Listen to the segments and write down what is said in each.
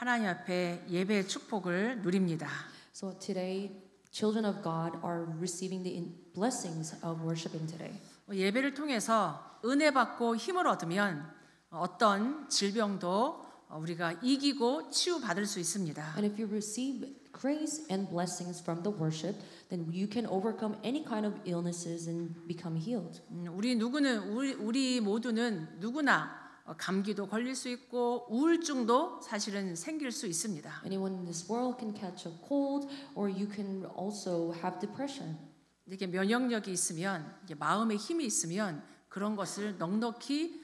하나님 앞에 예배의 축복을 누립니다. So today, children of God are receiving the blessings of worshiping today. 예배를 통해서 은혜 받고 힘을 얻으면 어떤 질병도 우리가 이기고 치유받을 수 있습니다. And if you receive grace and blessings from the worship, then you can overcome any kind of illnesses and become healed. 우리 모두는 누구나 감기도 걸릴 수 있고 우울증도 사실은 생길 수 있습니다. Anyone in this world can catch a cold, or you can also have depression. 이렇게 면역력이 있으면, 이게 마음의 힘이 있으면 그런 것을 넉넉히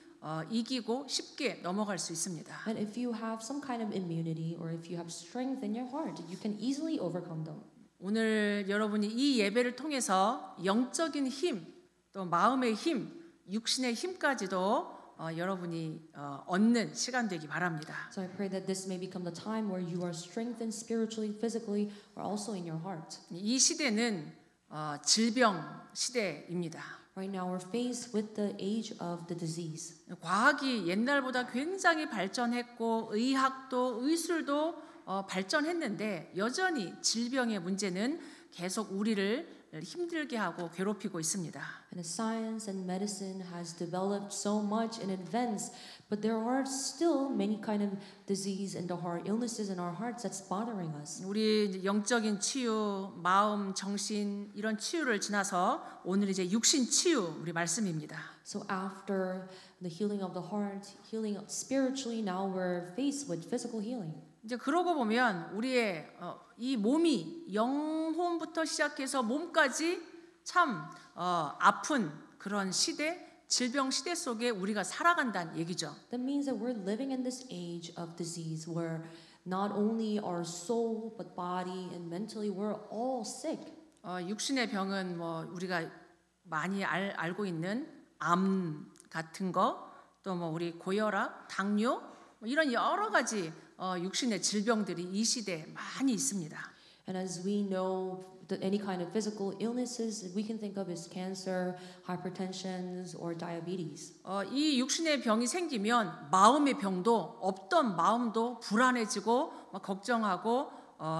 이기고 쉽게 넘어갈 수 있습니다. And if you have some kind of immunity, or if you have strength in your heart, you can easily overcome them. 오늘 여러분이 이 예배를 통해서 영적인 힘, 또 마음의 힘, 육신의 힘까지도 여러분이 얻는 시간 되기 바랍니다. So I pray that this may become the time where you are strengthened spiritually, physically, or also in your heart. 이 시대는 질병 시대입니다. Right now we're faced with the age of the disease. 과학이 옛날보다 굉장히 발전했고 의학도 의술도 발전했는데 여전히 질병의 문제는 계속 우리를 힘들게 하고 괴롭히고 있습니다. And science and medicine has developed so much in advance, but there are still many kind of disease in the heart, illnesses in our hearts that's bothering us. 우리 영적인 치유, 마음, 정신 이런 치유를 지나서 오늘 이제 육신 치유 우리 말씀입니다. So after the healing of the heart, healing spiritually, now we're faced with physical healing. 이제 그러고 보면 우리의 이 몸이 영혼부터 시작해서 몸까지 참 아픈 그런 시대, 질병 시대 속에 우리가 살아간다는 얘기죠. That means that we're living in this age of disease where not only our soul but body and mentally we're all sick. 육신의 병은 뭐 우리가 많이 알고 있는 암 같은 거, 또 뭐 우리 고혈압, 당뇨 뭐 이런 여러 가지 육신의 질병들이 이 시대에 많이 있습니다. And as we know that any kind of physical illnesses we can think of as cancer, hypertension, or diabetes. 이 육신의 병이 생기면 마음의 병도 없던 마음도 불안해지고 막 걱정하고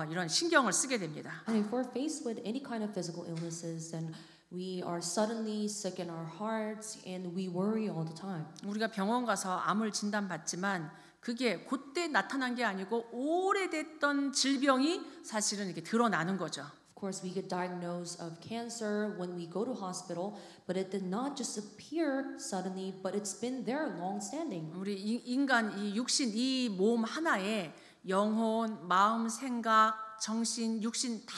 이런 신경을 쓰게 됩니다. And if we're faced with any kind of physical illnesses, then we are suddenly sick in our hearts and we worry all the time. 우리가 병원 가서 암을 진단받지만 그게 그때 나타난 게 아니고 오래됐던 질병이 사실은 이렇게 드러나는 거죠. Of course, we get diagnosed of cancer when we go to hospital, but it did not just appear suddenly, but it's been there long standing. 우리 인간 이 육신 이 몸 하나에 영혼, 마음, 생각, 정신, 육신 다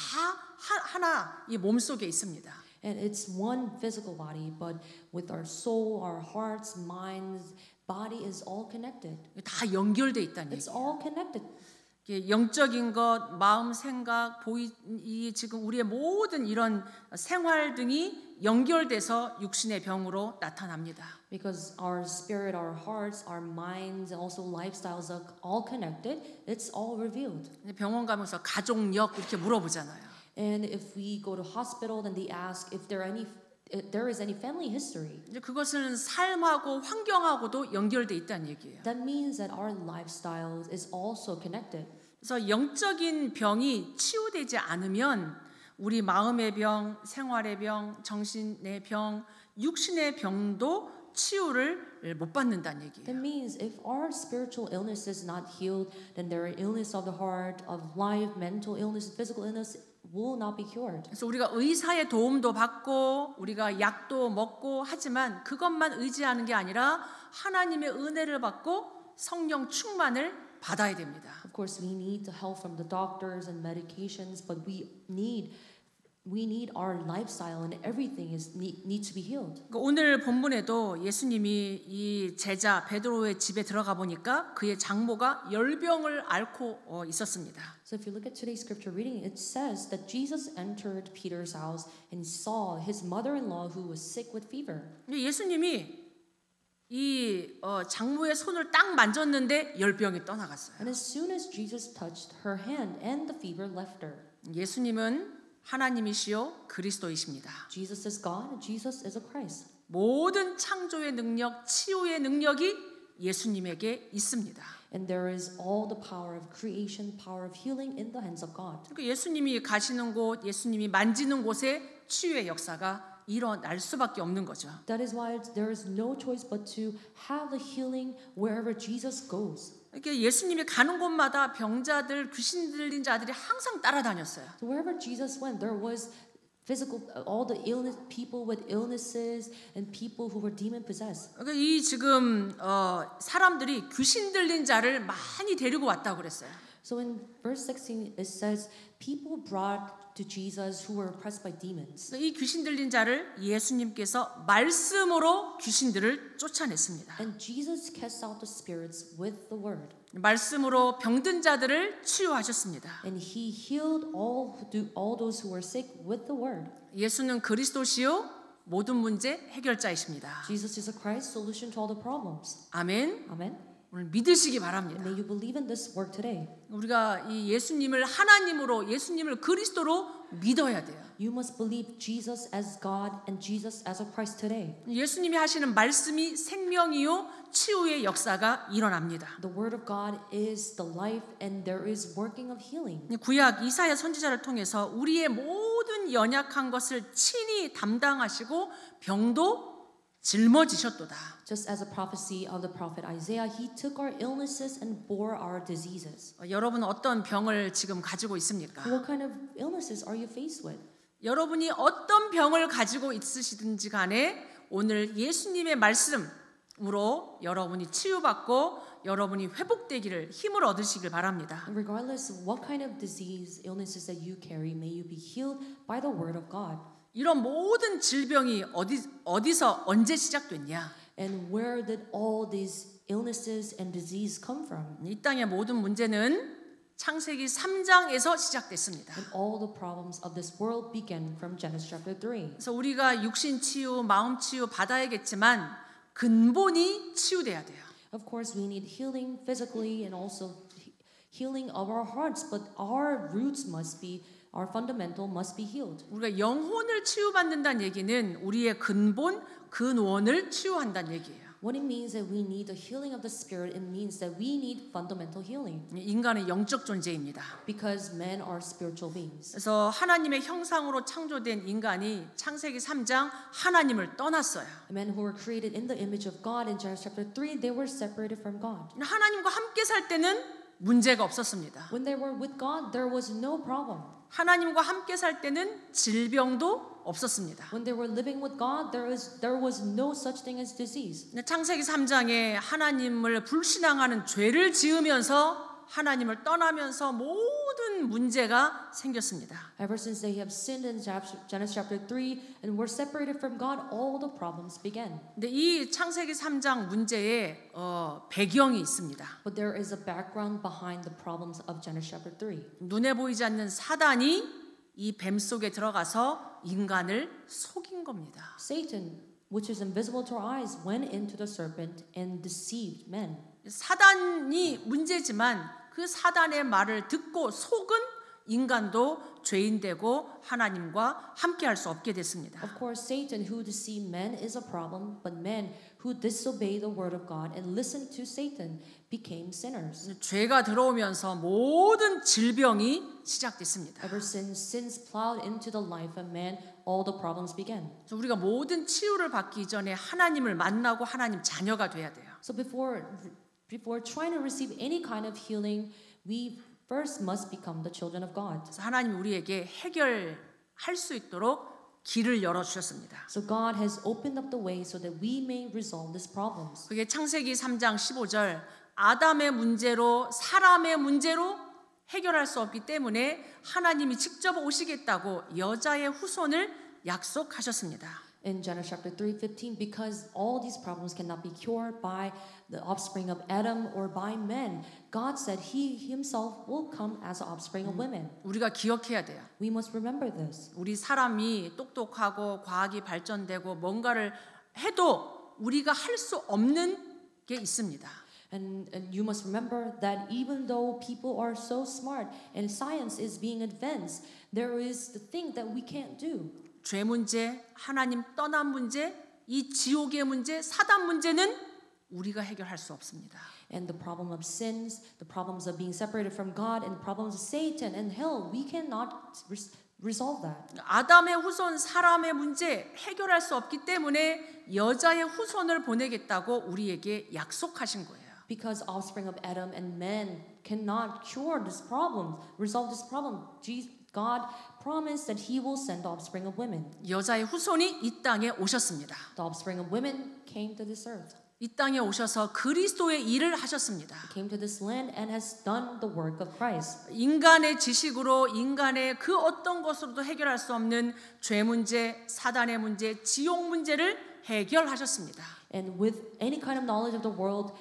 하나 이 몸 속에 있습니다. And it's one physical body, but with our soul, our hearts, minds, body is all connected. 다 연결돼 있다는 It's 얘기예요. all connected. 영적인 것, 마음, 생각, 이 지금 우리의 모든 이런 생활 등이 연결돼서 육신의 병으로 나타납니다. Because our spirit, our hearts, our minds, and also lifestyles are all connected. It's all revealed. 병원 가면서 가족력 이렇게 물어보잖아요. And if we go to hospital, then they ask if there is any family history. 이제 그것은 삶하고 환경하고도 연결돼 있다는 얘기예요. That means that our lifestyle is also connected. 그래서 영적인 병이 치유되지 않으면 우리 마음의 병, 생활의 병, 정신의 병, 육신의 병도 치유를 못 받는다는 얘기예요. That means if our spiritual illness is not healed, then there are illness of the heart, of life, mental illness, physical illness will not be cured. 그래서 우리가 의사의 도움도 받고 우리가 약도 먹고 하지만 그것만 의지하는 게 아니라 하나님의 은혜를 받고 성령 충만을 받아야 됩니다. Of course, we need the help from the doctors and medications, but we need our lifestyle and everything needs to be healed. 오늘 본문에도 예수님이 이 제자 베드로의 집에 들어가 보니까 그의 장모가 열병을 앓고 있었습니다. So if you look at today's scripture reading, it says that Jesus entered Peter's house and saw his mother-in-law who was sick with fever. 예수님이 이 장모의 손을 딱 만졌는데 열병이 떠나갔어요. And as soon as Jesus touched her hand, and the fever left her. 예수님은 하나님이시요 그리스도이십니다. Jesus is God, and Jesus is a Christ. 모든 창조의 능력, 치유의 능력이 예수님에게 있습니다. And there is all the power of creation, power of healing in the hands of God. 그러니까 예수님이 가시는 곳, 예수님이 만지는 곳에 치유의 역사가 일어날 수밖에 없는 거죠. That is why there is no choice but to have the healing wherever Jesus goes. 이렇게 예수님이 가는 곳마다 병자들, 귀신 들린 자들이 항상 따라다녔어요. So wherever Jesus went, there was physical, all the illness, people with illnesses and people who were demon possessed. 그러니까 이 지금 사람들이 귀신 들린 자를 많이 데리고 왔다고 그랬어요. So in verse 16 it says people brought to Jesus who were oppressed by demons. 이 귀신 들린 자를 예수님께서 말씀으로 귀신들을 쫓아냈습니다. And Jesus cast out the spirits with the word. 말씀으로 병든 자들을 치유하셨습니다. And he healed all those who were sick with the word. 예수는 그리스도시요 모든 문제 해결자이십니다. Jesus is a Christ solution to all the problems. 아멘. Amen. 오늘 믿으시기 바랍니다. May you believe in this word today. 우리가 이 예수님을 하나님으로, 예수님을 그리스도로 믿어야 돼요. You must believe Jesus as God and Jesus as a Christ today. 예수님이 하시는 말씀이 생명이요 치유의 역사가 일어납니다. The word of God is the life and there is working of healing. 구약 이사야 선지자를 통해서 우리의 모든 연약한 것을 친히 담당하시고 병도 짊어지셨도다. Just as a prophecy of the prophet Isaiah, he took our illnesses and bore our diseases. 여러분은 어떤 병을 지금 가지고 있습니까? What kind of illnesses are you faced with? 여러분이 어떤 병을 가지고 있으시든지 간에 오늘 예수님의 말씀으로 여러분이 치유받고 여러분이 회복되기를 힘을 얻으시길 바랍니다. And regardless of what kind of disease, illnesses that you carry, may you be healed by the word of God. 이런 모든 질병이 어디서 언제 시작됐냐? And where did all these illnesses and disease come from? 이 땅의 모든 문제는 창세기 3장에서 시작됐습니다. And all the problems of this world began from Genesis chapter 3. 그래서 우리가 육신 치유, 마음 치유 받아야겠지만 근본이 치유돼야 돼요. Of course, we need healing physically and also healing of our hearts, but our roots must be, our fundamental must be healed. 우리가 영혼을 치유받는다는 얘기는 우리의 근본, 근원을 치유한다는 얘기예요. What it means that we need the healing of the spirit, it means that we need fundamental healing. 인간은 영적 존재입니다. Because men are spiritual beings. 그래서 하나님의 형상으로 창조된 인간이 창세기 3장 하나님을 떠났어요. Men who were created in the image of God in Genesis chapter 3, they were separated from God. 하나님과 함께 살 때는 문제가 없었습니다. When they were with God, there was no problem. 하나님과 함께 살 때는 질병도 없었습니다. When they were living with God, there was no such thing as disease. 창세기 3장에 하나님을 불신앙하는 죄를 지으면서 하나님을 떠나면서 모든 문제가 생겼습니다. Ever since they have sinned in Genesis chapter 3 and were separated from God, all the problems began. 근데 이 창세기 3장 문제에 배경이 있습니다. But there is a background behind the problems of Genesis chapter 3. 눈에 보이지 않는 사단이 이 뱀 속에 들어가서 인간을 속인 겁니다. Satan, which is invisible to our eyes, went into the serpent and deceived men. 사단이 문제지만 그 사단의 말을 듣고 속은 인간도 죄인되고 하나님과 함께할 수 없게 됐습니다. Of course, Satan who deceived men is a problem, but men who disobey the word of God and listen to Satan became sinners. 죄가 들어오면서 모든 질병이 시작됐습니다. Ever since sins plowed into the life of man, all the problems began. 그래서 우리가 모든 치유를 받기 전에 하나님을 만나고 하나님 자녀가 돼야 돼요. So before trying to receive any kind of healing, we first must become the children of God. 그래서 하나님이 우리에게 해결할 수 있도록 길을 열어 주셨습니다. So God has opened up the way so that we may resolve these problems. 그게 창세기 3장 15절 아담의 문제로 사람의 문제로 해결할 수 없기 때문에 하나님이 직접 오시겠다고 여자의 후손을 약속하셨습니다. In Genesis chapter 3:15, because all these problems cannot be cured by the offspring of Adam or by men, God said He Himself will come as the offspring of women. 우리가 기억해야 돼요. We must remember this. 우리 사람이 똑똑하고 과학이 발전되고 뭔가를 해도 우리가 할 수 없는 게 있습니다. And you must remember that even though people are so smart and science is being advanced, there is the thing that we can't do. 죄 문제, 하나님 떠난 문제, 이 지옥의 문제, 사단 문제는 우리가 해결할 수 없습니다. And the problem of sins, the problems of being separated from God, and the problems of Satan and hell, we cannot resolve that. 아담의 후손 사람의 문제 해결할 수 없기 때문에 여자의 후손을 보내겠다고 우리에게 약속하신 거예요. Because offspring of Adam and men cannot cure this problem, resolve this problem. God promised that He will send the offspring of women. 여자의 후손이 이 땅에 오셨습니다. The offspring of women came to this earth. 이 땅에 오셔서 그리스도의 일을 하셨습니다. He came to this land and has done the work of Christ. 인간의 지식으로 인간의 그 어떤 것으로도 해결할 수 없는 죄 문제, 사단의 문제, 지옥 문제를 해결하셨습니다. And with any kind of knowledge of the world,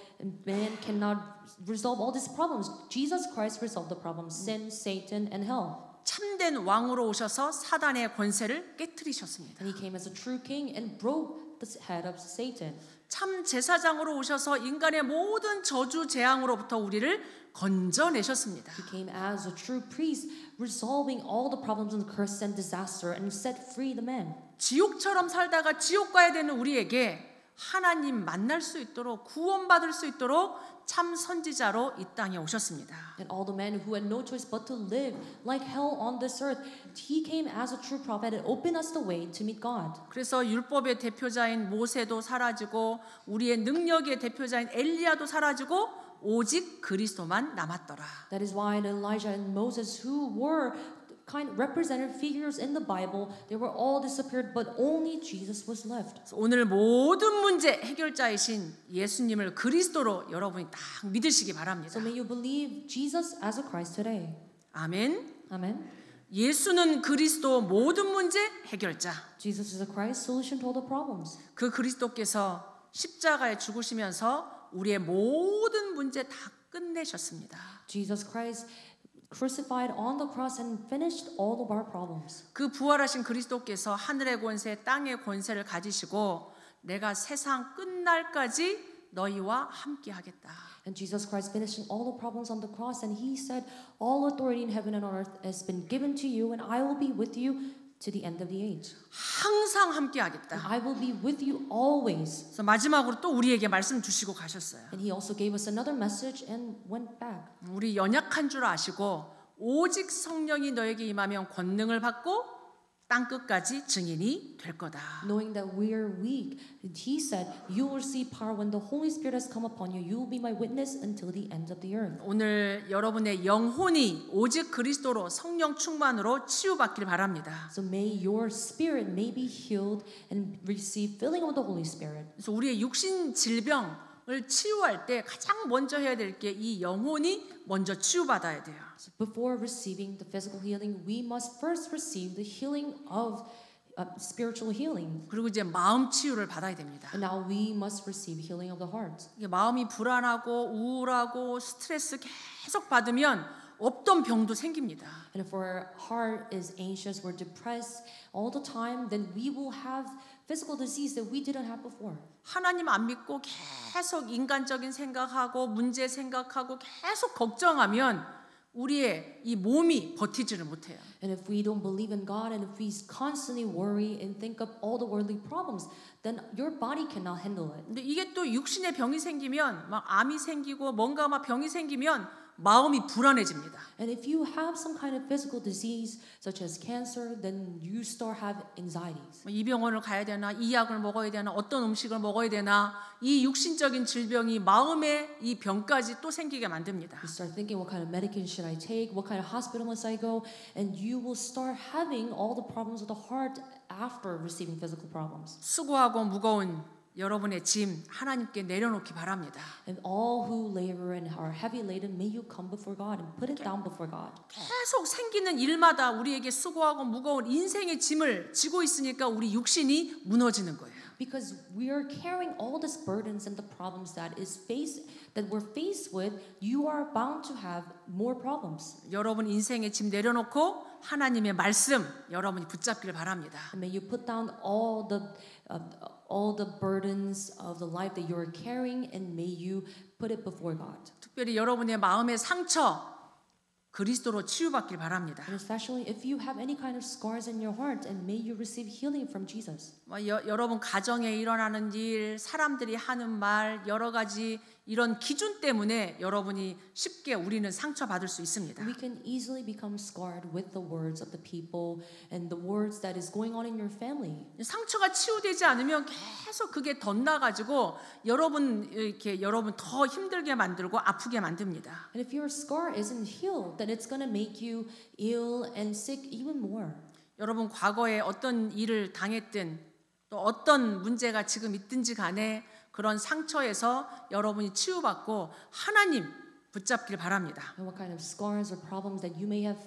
man cannot resolve all these problems. Jesus Christ resolved the problems: sin, Satan, and hell. 참된 왕으로 오셔서 사단의 권세를 깨뜨리셨습니다. And He came as a true king and broke the head of Satan. 참 제사장으로 오셔서 인간의 모든 저주 재앙으로부터 우리를 건져내셨습니다. He came as a true priest, resolving all the problems and curse and disaster, and set free the man. 지옥처럼 살다가 지옥 가야 되는 우리에게 하나님 만날 수 있도록 구원받을 수 있도록 참 선지자로 이 땅에 오셨습니다. And all the men who had no choice but to live like hell on this earth, He came as a true prophet and opened us the way to meet God. 그래서 율법의 대표자인 모세도 사라지고 우리의 능력의 대표자인 엘리야도 사라지고 오직 그리스도만 남았더라. That is why Elijah and Moses, who were kind of represented figures in the Bible, they were all disappeared, but only Jesus was left. 오늘 모든 문제 해결자이신 예수님을 그리스도로 여러분이 딱 믿으시기 바랍니다. So may you believe Jesus as a Christ today. 아멘. Amen. 예수는 그리스도 모든 문제 해결자. Jesus is a Christ solution to all the problems. 그 그리스도께서 십자가에 죽으시면서 우리의 모든 문제 다 끝내셨습니다. Jesus Christ crucified on the cross and finished all of our problems. 그 부활하신 그리스도께서 하늘의 권세, 땅의 권세를 가지시고 내가 세상 끝날까지 너희와 함께 하겠다. And Jesus Christ finishing all the problems on the cross, and He said, all authority in heaven and on earth has been given to you, and I will be with you to the end of the age. 항상 함께 하겠다. I will be with you always. 그래서 마지막으로 또 우리에게 말씀 주시고 가셨어요. And He also gave us another message and went back. 우리 연약한 줄 아시고 오직 성령이 너에게 임하면 권능을 받고 땅 끝까지 증인이 될 거다. Knowing that we are weak, He said, you will receive power when the Holy Spirit has come upon you. You will be my witness until the end of the earth. 오늘 여러분의 영혼이 오직 그리스도로 성령 충만으로 치유받길 바랍니다. So may your spirit may be healed and receive filling of the Holy Spirit. 그래서 우리의 육신 질병을 치유할 때 가장 먼저 해야 될 게 이 영혼이 먼저 치유받아야 돼요. So before receiving the physical healing, we must first receive the healing of spiritual healing. 그리고 이제 마음 치유를 받아야 됩니다. And now we must receive healing of the heart. 이게 마음이 불안하고 우울하고 스트레스 계속 받으면 없던 병도 생깁니다. And if our heart is anxious, we're depressed all the time, then we will have physical disease that we didn't have before. 하나님 안 믿고 계속 인간적인 생각하고 문제 생각하고 계속 걱정하면 우리의 이 몸이 버티지를 못해요. And if we don't believe in God, and if we constantly worry and think of all the worldly problems, then your body cannot handle it. 근데 이게 또 육신에 병이 생기면 막 암이 생기고 뭔가 막 병이 생기면 마음이 불안해집니다. And if you have some kind of physical disease, such as cancer, then you start have anxieties. 이 병원을 가야 되나, 이 약을 먹어야 되나, 어떤 음식을 먹어야 되나, 이 육신적인 질병이 마음의 이 병까지 또 생기게 만듭니다. You start thinking, what kind of medication should I take? What kind of hospital must I go? And you will start having all the problems of the heart after receiving physical problems. 수고하고 무거운 여러분의 짐 하나님께 내려놓기 바랍니다. And all who labor and are heavy laden, may you come before God and put it down before God. 계속 생기는 일마다 우리에게 수고하고 무거운 인생의 짐을 지고 있으니까 우리 육신이 무너지는 거예요. Because we are carrying all these burdens and the problems that we're faced with, you are bound to have more problems. 여러분 인생의 짐 내려놓고 하나님의 말씀 여러분이 붙잡기를 바랍니다. And may you put down all the burdens of the life that you are carrying, and may you put it before God. 특별히 여러분의 마음의 상처 그리스도로 치유받길 바랍니다. And especially if you have any kind of scars in your heart, and may you receive healing from Jesus. 여러분 가정에 일어나는 일, 사람들이 하는 말, 여러 가지 이런 기준 때문에 여러분이 쉽게 우리는 상처받을 수 있습니다. We can easily become scarred with the words of the people and the words that is going on in your family. 상처가 치유되지 않으면 계속 그게 덧나가지고 여러분 더 힘들게 만들고 아프게 만듭니다. And if your scar isn't healed, then it's going to make you ill and sick even more. 여러분 과거에 어떤 일을 당했든 또 어떤 문제가 지금 있든지 간에 그런 상처에서 여러분이 치유받고 하나님 붙잡길 바랍니다. And what kind of scars or problems that you may have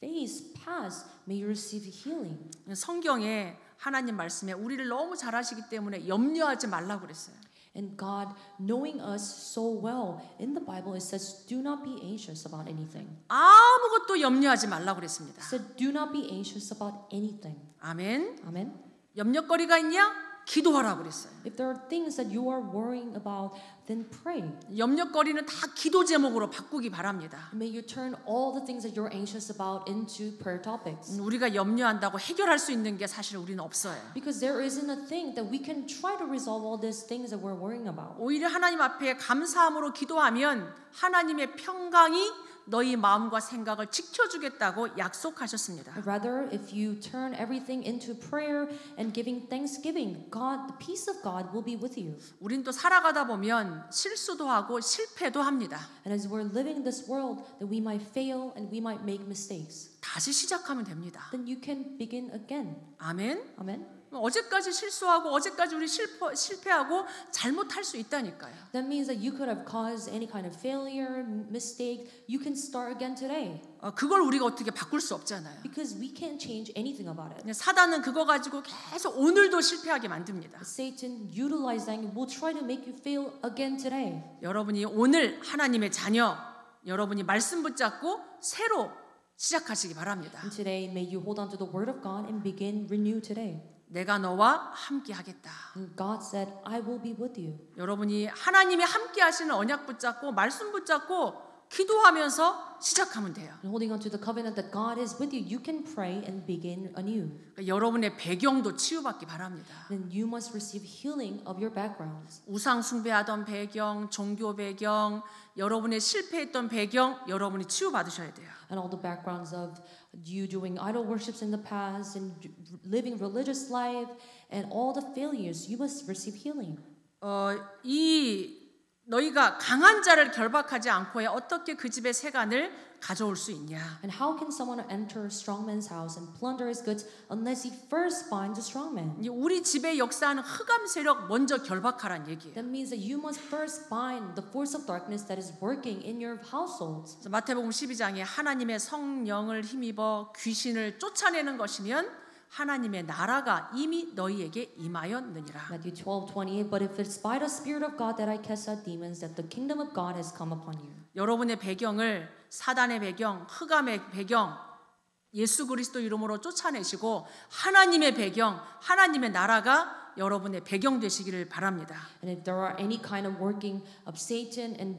faced past, may you receive healing. 성경에 하나님 말씀에 우리를 너무 잘 아시기 때문에 염려하지 말라고 그랬어요. And God, knowing us so well, in the Bible it says, do not be anxious about anything. 아무것도 염려하지 말라고 그랬습니다. It said, do not be anxious about anything. 아멘. Amen. 염려거리가 있냐? 기도하라고 그랬어요. If there are things that you are worrying about, then pray. 염려거리는 다 기도 제목으로 바꾸기 바랍니다. May you turn all the things that you're anxious about into prayer topics. 우리가 염려한다고 해결할 수 있는 게 사실 우리는 없어요. Because there isn't a thing that we can try to resolve all these things that we're worrying about. 오히려 하나님 앞에 감사함으로 기도하면 하나님의 평강이 너희 마음과 생각을 지켜주겠다고 약속하셨습니다. Rather, if you turn everything into prayer and giving thanksgiving, God, the peace of God will be with you. 우린 또 살아가다 보면 실수도 하고 실패도 합니다. And as we're living in this world, that we might fail and we might make mistakes. 다시 시작하면 됩니다. Then you can begin again. 아멘. Amen. 어제까지 실수하고 어제까지 우리 실패하고 잘못할 수 있다니까요. That means that you could have caused any kind of failure, mistake. You can start again today. 그걸 우리가 어떻게 바꿀 수 없잖아요. Because we can't change anything about it. 사단은 그거 가지고 계속 오늘도 실패하게 만듭니다. Satan utilizing will try to make you fail again today. 여러분이 오늘 하나님의 자녀, 여러분이 말씀 붙잡고 새로 시작하시기 바랍니다. And today, may you hold on to the word of God and begin renew today. 내가 너와 함께 하겠다. And God said, I will be with you. 여러분이 하나님이 함께 하시는 언약 붙잡고 말씀 붙잡고 기도하면서 시작하면 돼요. And holding on to the covenant that God is with you, you can pray and begin anew. 그러니까 여러분의 배경도 치유받기 바랍니다. Then you must receive healing of your backgrounds. 우상 숭배하던 배경, 종교 배경, 여러분의 실패했던 배경, 여러분이 치유받으셔야 돼요. And all the backgrounds of you doing idol worships in the past and living religious life and all the failures, you must receive healing. 너희가 강한 자를 결박하지 않고 어떻게 그 집의 세간을 가져올 수 있냐? And how can someone enter a strong man's house and plunder his goods unless he first binds a strong man? 우리 집에 역사하는 흑암 세력 먼저 결박하란 얘기예요. That means that you must first bind the force of darkness that is working in your households. 마태복음 12장에 하나님의 성령을 힘입어 귀신을 쫓아내는 것이면 하나님의 나라가 이미 너희에게 임하였느니라. Matthew 12:28. But if it's by the Spirit of God that I cast out demons, that the kingdom of God has come upon you. 여러분의 배경을 사단의 배경, 흑암의 배경, 예수 그리스도 이름으로 쫓아내시고 하나님의 배경, 하나님의 나라가 여러분의 배경 되시기를 바랍니다. And if there are any kind of working of Satan and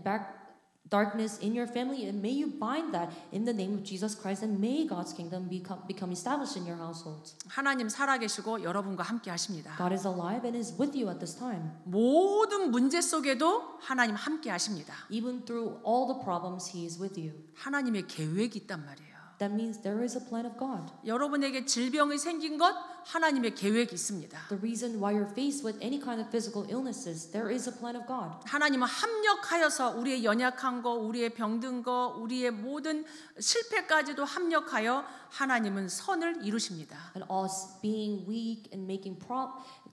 darkness in your family, and may you bind that in the name of Jesus Christ, and may God's kingdom become established in your households. 하나님 살아계시고 여러분과 함께 하십니다. God is alive and is with you at this time. 모든 문제 속에도 하나님 함께 하십니다. Even through all the problems, He is with you. 하나님의 계획이 있단 말이에요. That means there is a plan of God. 여러분에게 질병이 생긴 것 하나님의 계획이 있습니다. The reason why you're faced with any kind of physical illnesses, there is a plan of God. 하나님은 합력하여서 우리의 연약한 거, 우리의 병든 거, 우리의 모든 실패까지도 합력하여 하나님은 선을 이루십니다. And us being weak and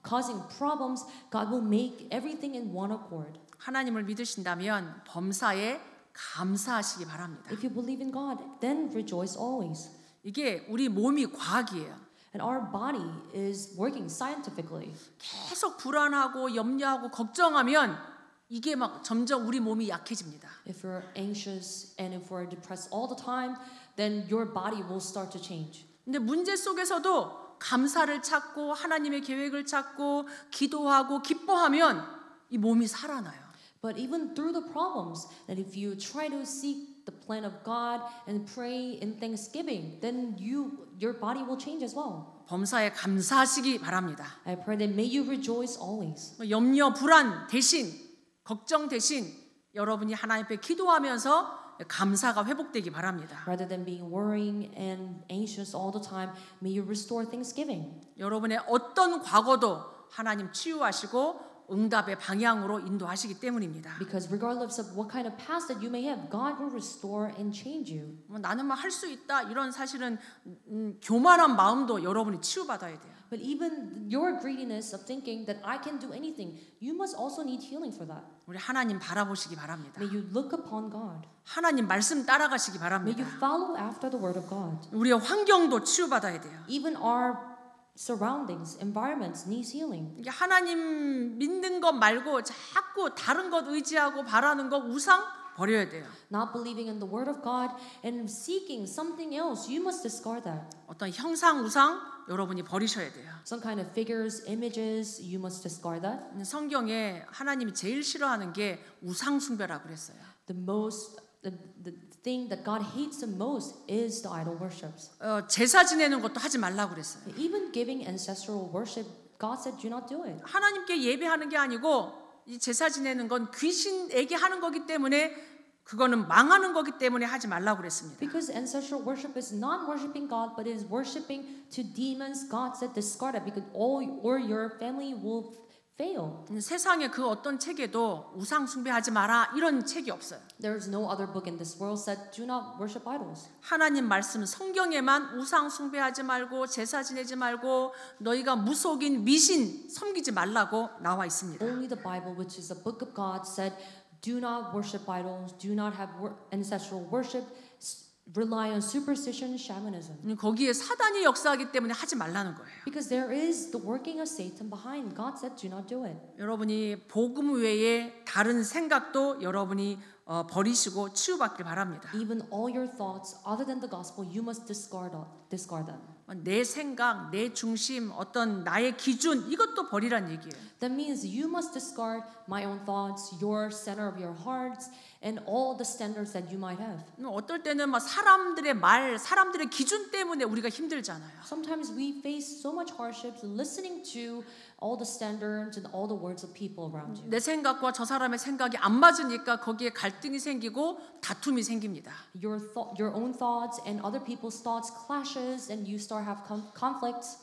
causing problems, God will make everything in one accord. 하나님을 믿으신다면 범사에 감사하시기 바랍니다. If you believe in God, then rejoice always. 이게 우리 몸이 과학이에요. And our body is working scientifically. 계속 불안하고 염려하고 걱정하면 이게 막 점점 우리 몸이 약해집니다. If you're anxious and if we're depressed all the time, then your body will start to change. 근데 문제 속에서도 감사를 찾고 하나님의 계획을 찾고 기도하고 기뻐하면 이 몸이 살아나요. But even through the problems, that if you try to seek seek the plan of God and pray in thanksgiving, then your body will change as well. 범사에 감사하시기 바랍니다. I pray that may you rejoice always. 염려 불안 대신 걱정 대신 여러분이 하나님 앞에 기도하면서 감사가 회복되기 바랍니다. Rather than being worrying and anxious all the time, may you restore thanksgiving. 여러분의 어떤 과거도 하나님 치유하시고 응답의 방향으로 인도하시기 때문입니다. Because regardless of what kind of past that you may have, God will restore and change you. 나는 뭐 할 수 있다 이런 사실은 교만한 마음도 여러분이 치유받아야 돼요. But even your greediness of thinking that I can do anything, you must also need healing for that. 우리 하나님 바라보시기 바랍니다. May you look upon God. 하나님 말씀 따라가시기 May 바랍니다. you follow after the word of God. 우리의 환경도 치유받아야 돼요. Even our surroundings, environments needs healing. 이게 하나님 믿는 것 말고 자꾸 다른 것 의지하고 바라는 것 우상 버려야 돼요. Not believing in the word of God and seeking something else, you must discard that. 어떤 형상 우상 여러분이 버리셔야 돼요. Some kind of figures, images, you must discard that. 성경에 하나님이 제일 싫어하는 게 우상 숭배라고 그랬어요. The thing that God hates the most is the idol worships. 제사 지내는 것도 하지 말라고 그랬어요. Even giving ancestral worship, God said do not do it. 하나님께 예배하는 게 아니고 이 제사 지내는 건 귀신에게 하는 거기 때문에 그거는 망하는 거기 때문에 하지 말라고 그랬습니다. Because ancestral worship is not worshiping God, but is worshiping to demons. God said discard it because all or your family will fail. 세상에 그 어떤 책에도 우상 숭배하지 마라 이런 책이 없어요. There is no other book in this world that do not worship idols. 하나님 말씀 성경에만 우상 숭배하지 말고 제사 지내지 말고 너희가 무속인 미신 섬기지 말라고 나와 있습니다. Only the Bible, which is the book of God, said do not worship idols, do not have ancestral worship, rely on superstition, shamanism. 거기에 사단이 역사하기 때문에 하지 말라는 거예요. Because there is the working of Satan behind. God said do not do it. 여러분이 복음 외에 다른 생각도 여러분이 버리시고 치유받길 바랍니다. Even all your thoughts other than the gospel, you must discard them. 내 생각, 내 중심, 어떤 나의 기준 이것도 버리란 얘기예요. That means you must discard my own thoughts, your center of your hearts, and all the standards that you might have. 어떨 때는 막 사람들의 말, 사람들의 기준 때문에 우리가 힘들잖아요. Sometimes we face so much hardships listening to all the standards and all the words of people around you. 내 생각과 저 사람의 생각이 안 맞으니까 거기에 갈등이 생기고 다툼이 생깁니다. Your own thoughts and other people's thoughts clashes, and you start have conflicts.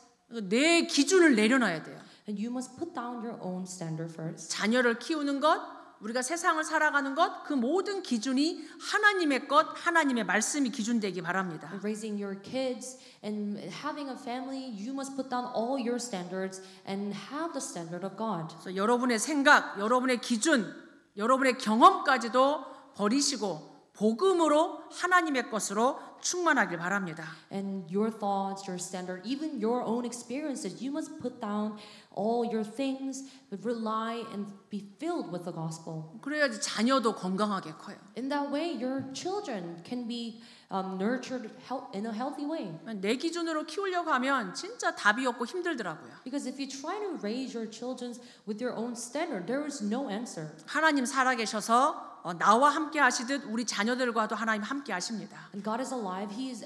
내 기준을 내려놔야 돼요. And you must put down your own standard first. 자녀를 키우는 것, 우리가 세상을 살아가는 것, 그 모든 기준이 하나님의 것, 하나님의 말씀이 기준되기 바랍니다. Raising your kids and having a family, you must put down all your standards and have the standard of God. 그래서 여러분의 생각, 여러분의 기준, 여러분의 경험까지도 버리시고 복음으로 하나님의 것으로 충만하길 바랍니다. And your thoughts, your standard, even your own experiences, you must put down all your things, but rely and be filled with the gospel. 그래야지 자녀도 건강하게 커요. In that way, your children can be nurtured in a healthy way. 내 기준으로 키우려고 하면 진짜 답이 없고 힘들더라고요. Because if you try to raise your children with your own standard, there is no answer. 하나님 살아계셔서 나와 함께 하시듯 우리 자녀들과도 하나님 함께 하십니다. And God is alive. He is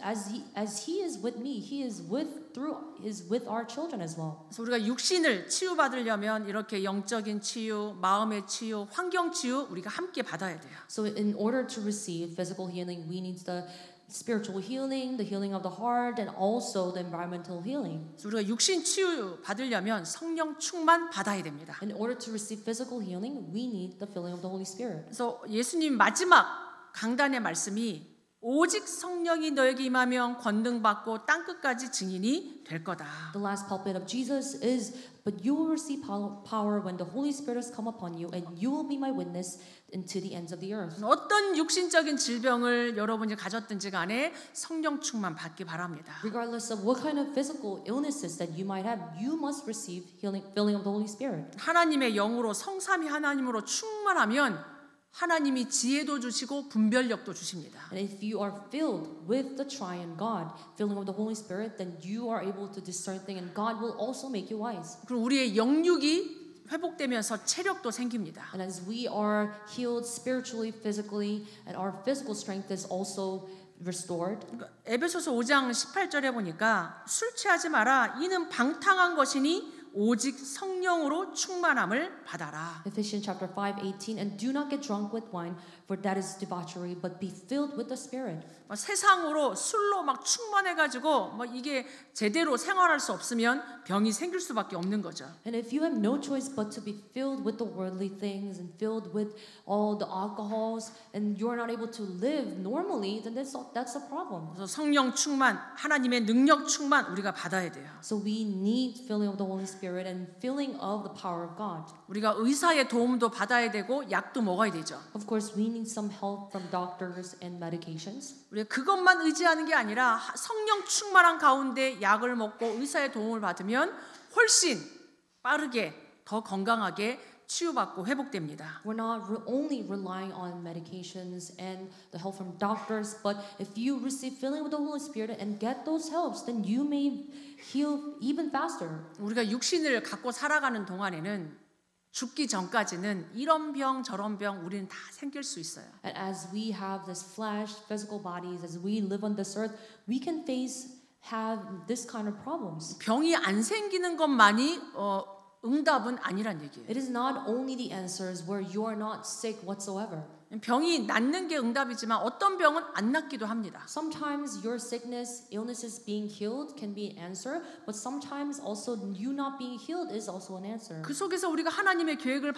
as he is with me. He is with our children as well. 그래서 우리가 육신을 치유받으려면 이렇게 영적인 치유, 마음의 치유, 환경 치유 우리가 함께 받아야 돼요. So in order to receive physical healing, we need the spiritual healing, the healing of the heart, and also the environmental healing. 그래서 우리가 육신 치유 받으려면 성령 충만 받아야 됩니다. In order to receive physical healing, we need the filling of the Holy Spirit. 그래서 예수님 마지막 강단의 말씀이 오직 성령이 너에게 임하면 권능받고 땅끝까지 증인이 될 거다. The last pulpit of Jesus is, but you will receive power when the Holy Spirit has come upon you, and you will be my witness into the ends of the earth. 어떤 육신적인 질병을 여러분이 가졌든지 간에 성령 충만 받기 바랍니다. Regardless of what kind of physical illnesses that you might have, you must receive filling of the Holy Spirit. 하나님의 영으로 성삼위 하나님으로 충만하면 하나님이 지혜도 주시고 분별력도 주십니다. And if you are filled with the triune God, filling of the Holy Spirit, then you are able to discern things, and God will also make you wise. 그럼 우리의 영육이 회복되면서 체력도 생깁니다. And as we are healed spiritually, physically, and our physical strength is also restored. 에베소서 5장 18절에 보니까 술 취하지 마라. 이는 방탕한 것이니 오직 성령으로 충만함을 받아라. Ephesians chapter 5:18 and do not get drunk with wine for that is debauchery but be filled with the spirit. 세상으로 술로 막 충만해 가지고 이게 제대로 생활할 수 없으면 병이 생길 수밖에 없는 거죠. And if you have no choice but to be filled with the worldly things and filled with all the alcohols and you are not able to live normally then that's a problem. 그래서 성령 충만, 하나님의 능력 충만 우리가 받아야 돼요. So we need filling of the Holy Spirit and filling of the power of God. 우리가 의사의 도움도 받아야 되고 약도 먹어야 되죠. Of course, we need some help from doctors and medications. 우리가 그것만 의지하는 게 아니라 성령 충만한 가운데 약을 먹고 의사의 도움을 받으면 훨씬 빠르게 더 건강하게 치유받고 회복됩니다. We're not only relying on medications and the help from doctors, but if you receive filling with the Holy Spirit and get those helps, then you may heal even faster. 우리가 육신을 갖고 살아가는 동안에는 죽기 전까지는 이런 병 저런 병 우리는 다 생길 수 있어요. And as we have this flesh, physical bodies, as we live on this earth, we can have this kind of problems. 병이 안 생기는 것만이 응답은 아니란 얘기예요. It is not only the answers where you are not sick whatsoever. 병이 낫는 게 응답이지만 어떤 병은 안 낫기도 합니다. Sometimes your sickness, illnesses being healed can be an answer, but sometimes also you not being healed is also an answer. 그 속에서 우리가 하나님의 계획을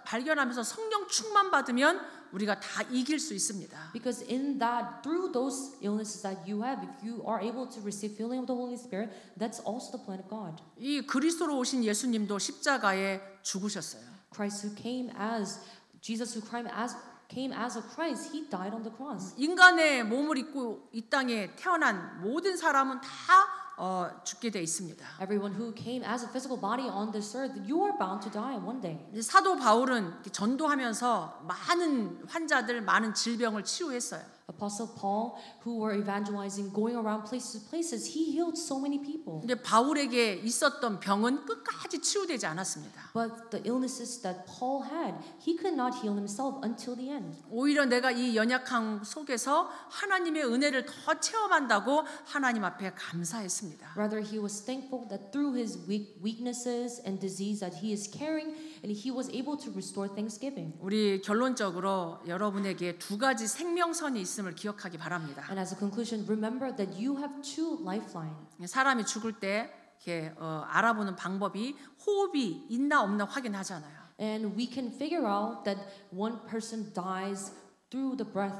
발견하면서 성령 충만 받으면 우리가 다 이길 수 있습니다. Because in that, through those illnesses that you have, if you are able to receive filling of the Holy Spirit, that's also the plan of God. 이 그리스도로 오신 예수님도 십자가에 죽으셨어요. Christ who came as Jesus who came as a Christ, he died on the cross. 인간의 몸을 입고 이 땅에 태어난 모든 사람은 다 죽게 돼 있습니다. Everyone who came as a physical body on this earth, you are bound to die one day. 사도 바울은 전도하면서 많은 환자들, 많은 질병을 치유했어요. Apostle Paul, who were evangelizing, going around places to places, he healed so many people. 근데 바울에게 있었던 병은 끝까지 치유되지 않았습니다. But the illnesses that Paul had, he could not heal himself until the end. 오히려 내가 이 연약함 속에서 하나님의 은혜를 더 체험한다고 하나님 앞에 감사했습니다. Rather, he was thankful that through his weaknesses and disease that he is carrying, and he was able to restore thanksgiving. 우리 결론적으로 여러분에게 두 가지 생명선이 있음을 기억하기 바랍니다. And as a conclusion, remember that you have two lifelines. 사람이 죽을 때 이렇게 알아보는 방법이 호흡이 있나 없나 확인하잖아요. And we can figure out that one person dies through the breath.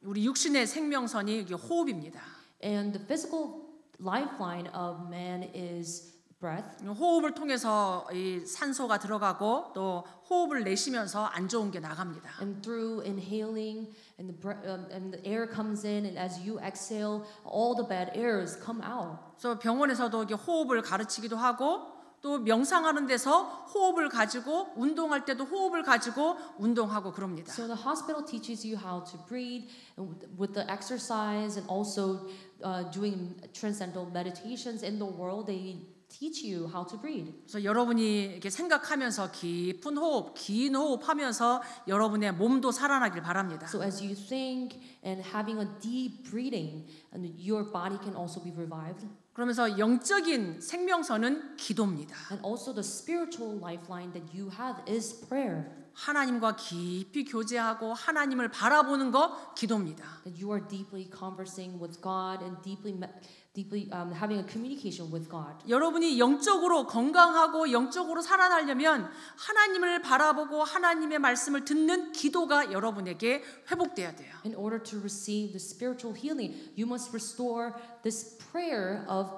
우리 육신의 생명선이 이게 호흡입니다. And the physical lifeline of man is breath. 호흡을 통해서 이 산소가 들어가고 또 호흡을 내쉬면서 안 좋은 게 나갑니다. And through inhaling and the air comes in, and as you exhale, all the bad airs come out. 그래서 병원에서도 이게 호흡을 가르치기도 하고 또 명상하는 데서 호흡을 가지고 운동할 때도 호흡을 가지고 운동하고 그럽니다. So the hospital teaches you how to breathe with the exercise and also doing transcendental meditations in the world. They teach you how to breathe. 그래서 여러분이 이렇게 생각하면서 깊은 호흡, 긴 호흡하면서 여러분의 몸도 살아나길 바랍니다. So as you think and having a deep breathing, and your body can also be revived. 그러면서 영적인 생명선은 기도입니다. And also the spiritual lifeline that you have is prayer. 하나님과 깊이 교제하고 하나님을 바라보는 것 기도입니다. That you are deeply conversing with God and deeply having a communication with God. 여러분이 영적으로 건강하고 영적으로 살아나려면 하나님을 바라보고 하나님의 말씀을 듣는 기도가 여러분에게 회복돼야 돼요. In order to receive the spiritual healing, you must restore this prayer of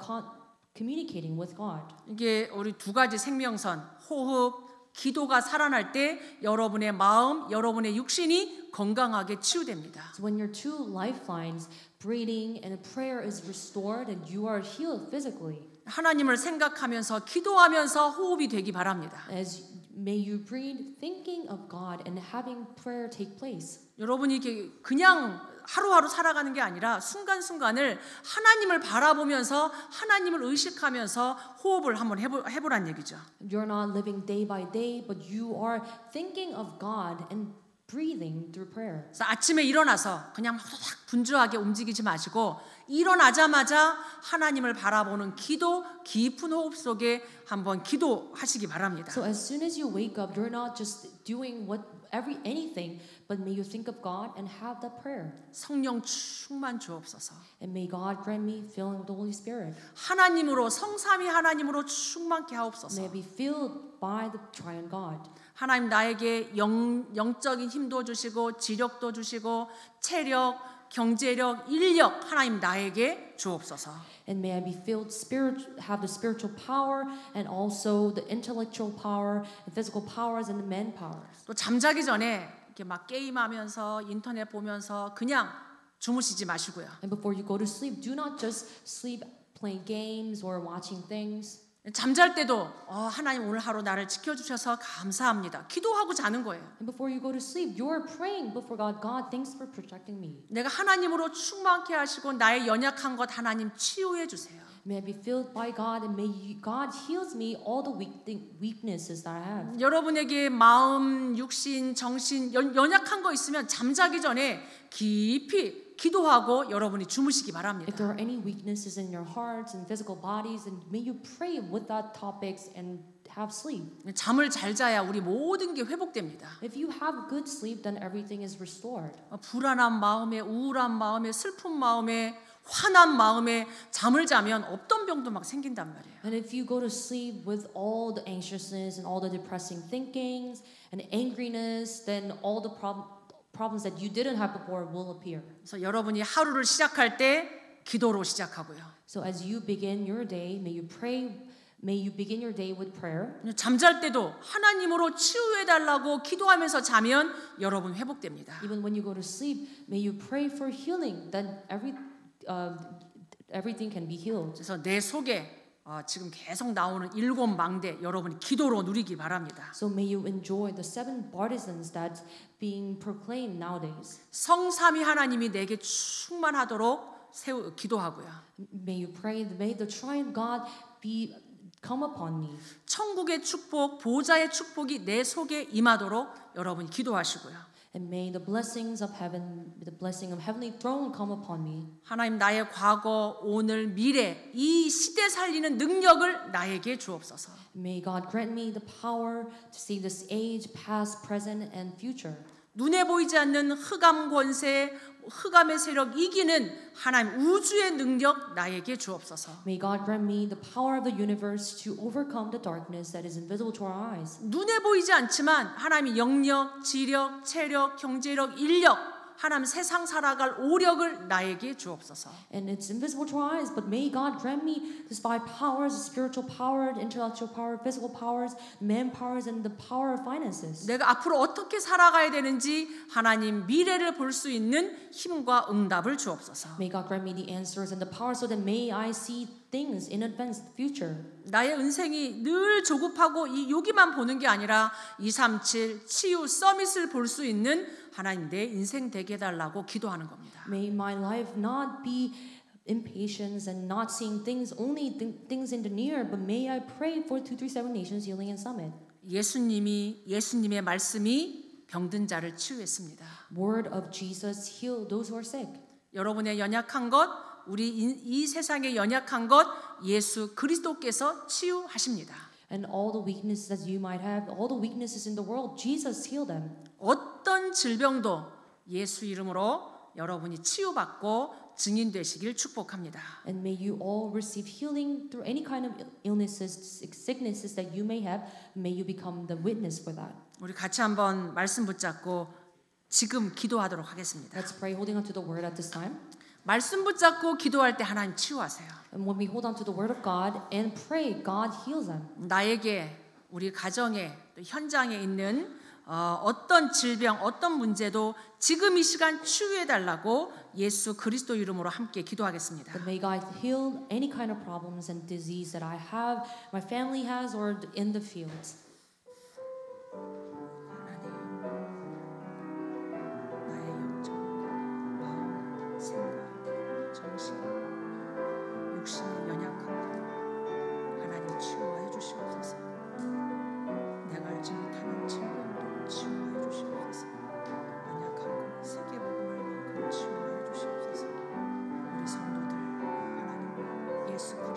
communicating with God. 이게 우리 두 가지 생명선, 호흡, 기도가 살아날 때 여러분의 마음, 여러분의 육신이 건강하게 치유됩니다. So when your two lifelines, breathing and prayer is restored and you are healed physically. 하나님을 생각하면서 기도하면서 호흡이 되기 바랍니다. As may you breathe thinking of God and having prayer take place. 여러분이 이게 그냥 하루하루 살아가는 게 아니라 순간순간을 하나님을 바라보면서 하나님을 의식하면서 호흡을 한번 해보란 얘기죠. You're not living day by day, but you are thinking of God and breathing through prayer. 그래서 아침에 일어나서 그냥 막 분주하게 움직이지 마시고 일어나자마자 하나님을 바라보는 기도, 깊은 호흡 속에 한번 기도하시기 바랍니다. So as soon as you wake up, you're not just doing anything, but may you think of God and have that prayer. 성령 충만 주옵소서. And may God grant me filling with the Holy Spirit. 하나님으로 성삼위 하나님으로 충만케 하옵소서. May I be filled by the triune God. 하나님 나에게 영적인 힘도 주시고 지력도 주시고 체력, 경제력, 인력 하나님 나에게 주옵소서. And may I be filled have the spiritual power and also the intellectual power and physical powers and the man powers. 또 잠자기 전에 이렇게 막 게임하면서 인터넷 보면서 그냥 주무시지 마시고요. And before you go to sleep, do not just sleep playing games or watching things. 잠잘 때도 하나님 오늘 하루 나를 지켜주셔서 감사합니다. 기도하고 자는 거예요. And before you go to sleep, you are praying before God. God, thanks for protecting me. 내가 하나님으로 충만케 하시고 나의 연약한 것 하나님 치유해 주세요. May I be filled by God and God heals me all the weaknesses that I have. 여러분에게 마음, 육신, 정신 연약한 거 있으면 잠자기 전에 깊이 기도하고 여러분이 주무시기 바랍니다. If there are any weaknesses in your hearts and physical bodies, then may you pray with that topics and have sleep. 잠을 잘 자야 우리 모든 게 회복됩니다. If you have good sleep, then everything is restored. 불안한 마음에, 우울한 마음에, 슬픈 마음에, 화난 마음에 잠을 자면 없던 병도 막 생긴단 말이에요. And if you go to sleep with all the anxiousness and all the depressing thinkings and angriness, then all the problems that you didn't have before will appear. 그래서 여러분이 하루를 시작할 때 기도로 시작하고요. So as you begin your day, may you begin your day with prayer. 잠잘 때도 하나님으로 치유해 달라고 기도하면서 자면 여러분 회복됩니다. Even when you go to sleep, may you pray for healing. Then everything can be healed. 그래서 내 속에 지금 계속 나오는 7 망대 여러분이 기도로 누리기 바랍니다. So may you enjoy the 7 partisans that's being proclaimed nowadays. 성삼위 하나님이 내게 충만하도록 기도하고요. May you pray, may the triune God come upon me. 천국의 축복, 보좌의 축복이 내 속에 임하도록 여러분 기도하시고요. And may the blessings of heaven, the blessing of heavenly throne come upon me. 하나님 나의 과거, 오늘, 미래 이 시대 살리는 능력을 나에게 주옵소서. May God grant me the power to see this age, past, present, and future. 눈에 보이지 않는 흑암 권세, 흑암의 세력 이기는 하나님 우주의 능력 나에게 주옵소서. May God grant me the power of the universe to overcome the darkness that is invisible to our eyes. 눈에 보이지 않지만 하나님이 영력, 지력, 체력, 경제력, 인력 하나님 세상 살아갈 오력을 나에게 주옵소서. And it's invisible to our eyes, but may God grant me the 5 powers, the spiritual power, the intellectual power, physical powers, man powers, and the power of finances. 내가 앞으로 어떻게 살아가야 되는지 하나님 미래를 볼 수 있는 힘과 응답을 주옵소서. May God grant me the answers and the power so that may I see things in advance, the future. 나의 인생이 늘 조급하고 여기만 보는 게 아니라 237 치유 서밋을 볼 수 있는 하나님 내 인생 되게 해달라고 기도하는 겁니다. May my life not be impatience and not seeing things only things in the near, but may I pray for 237 Nations Healing and Summit. 예수님의 말씀이 병든 자를 치유했습니다. Word of Jesus heal those who are sick. 여러분의 연약한 것, 우리 이 세상의 연약한 것 예수 그리스도께서 치유하십니다. And all the weaknesses that you might have, all the weaknesses in the world, Jesus healed them. 어떤 질병도 예수 이름으로 여러분이 치유받고 증인 되시길 축복합니다. And may you all receive healing through any kind of illnesses, sicknesses that you may have. May you become the witness for that. 우리 같이 한번 말씀 붙잡고 지금 기도하도록 하겠습니다. Let's pray holding on to the word at this time. 말씀 붙잡고 기도할 때 하나님 치유하세요. And when we hold on to the word of God and pray, God heals them. 나에게 우리 가정에 또 현장에 있는 어떤 질병, 어떤 문제도 지금 이 시간 치유해 달라고 예수 그리스도 이름으로 함께 기도하겠습니다. But may God heal any kind of problems and disease that I have, my family has, or in the fields. 나의 영적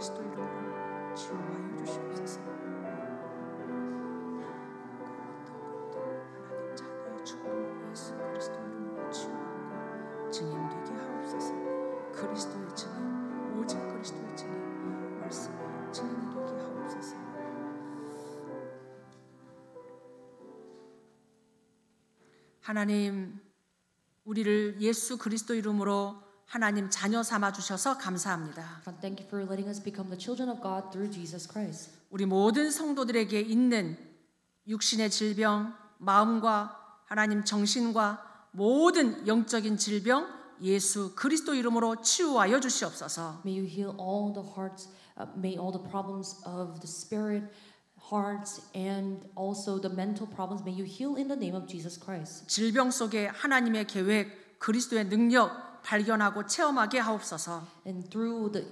그리스도 이름으로 치유하여 주시옵소서. 하나님 자녀의 죽음을 예수 그리스도 이름으로 치유하고 증인되게 하옵소서. 그리스도의 증인, 오직 그리스도의 증인, 말씀의 증인되게 하옵소서. 하나님, 우리를 예수 그리스도 이름으로 하나님 자녀 삼아 주셔서 감사합니다. God, thank you for letting us become the children of God through Jesus Christ. 우리 모든 성도들에게 있는 육신의 질병, 마음과 하나님 정신과 모든 영적인 질병 예수 그리스도 이름으로 치유하여 주시옵소서. May you heal all the hearts, may all the problems of the spirit, hearts, and also the mental problems, may you heal in the name of Jesus Christ. 질병 속에 하나님의 계획, 그리스도의 능력 발견하고 체험하게 하옵소서. And through the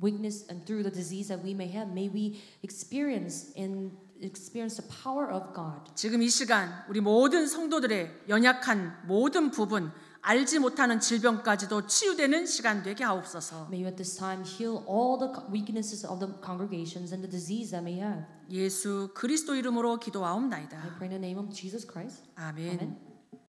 weakness and through the disease that we may have, may we experience the power of God. 지금 이 시간 우리 모든 성도들의 연약한 모든 부분, 알지 못하는 질병까지도 치유되는 시간 되게 하옵소서. May you at this time heal all the weaknesses of the congregations and the disease that may have. 예수 그리스도 이름으로 기도하옵나이다. I pray in the name of Jesus Christ. 아멘. Amen.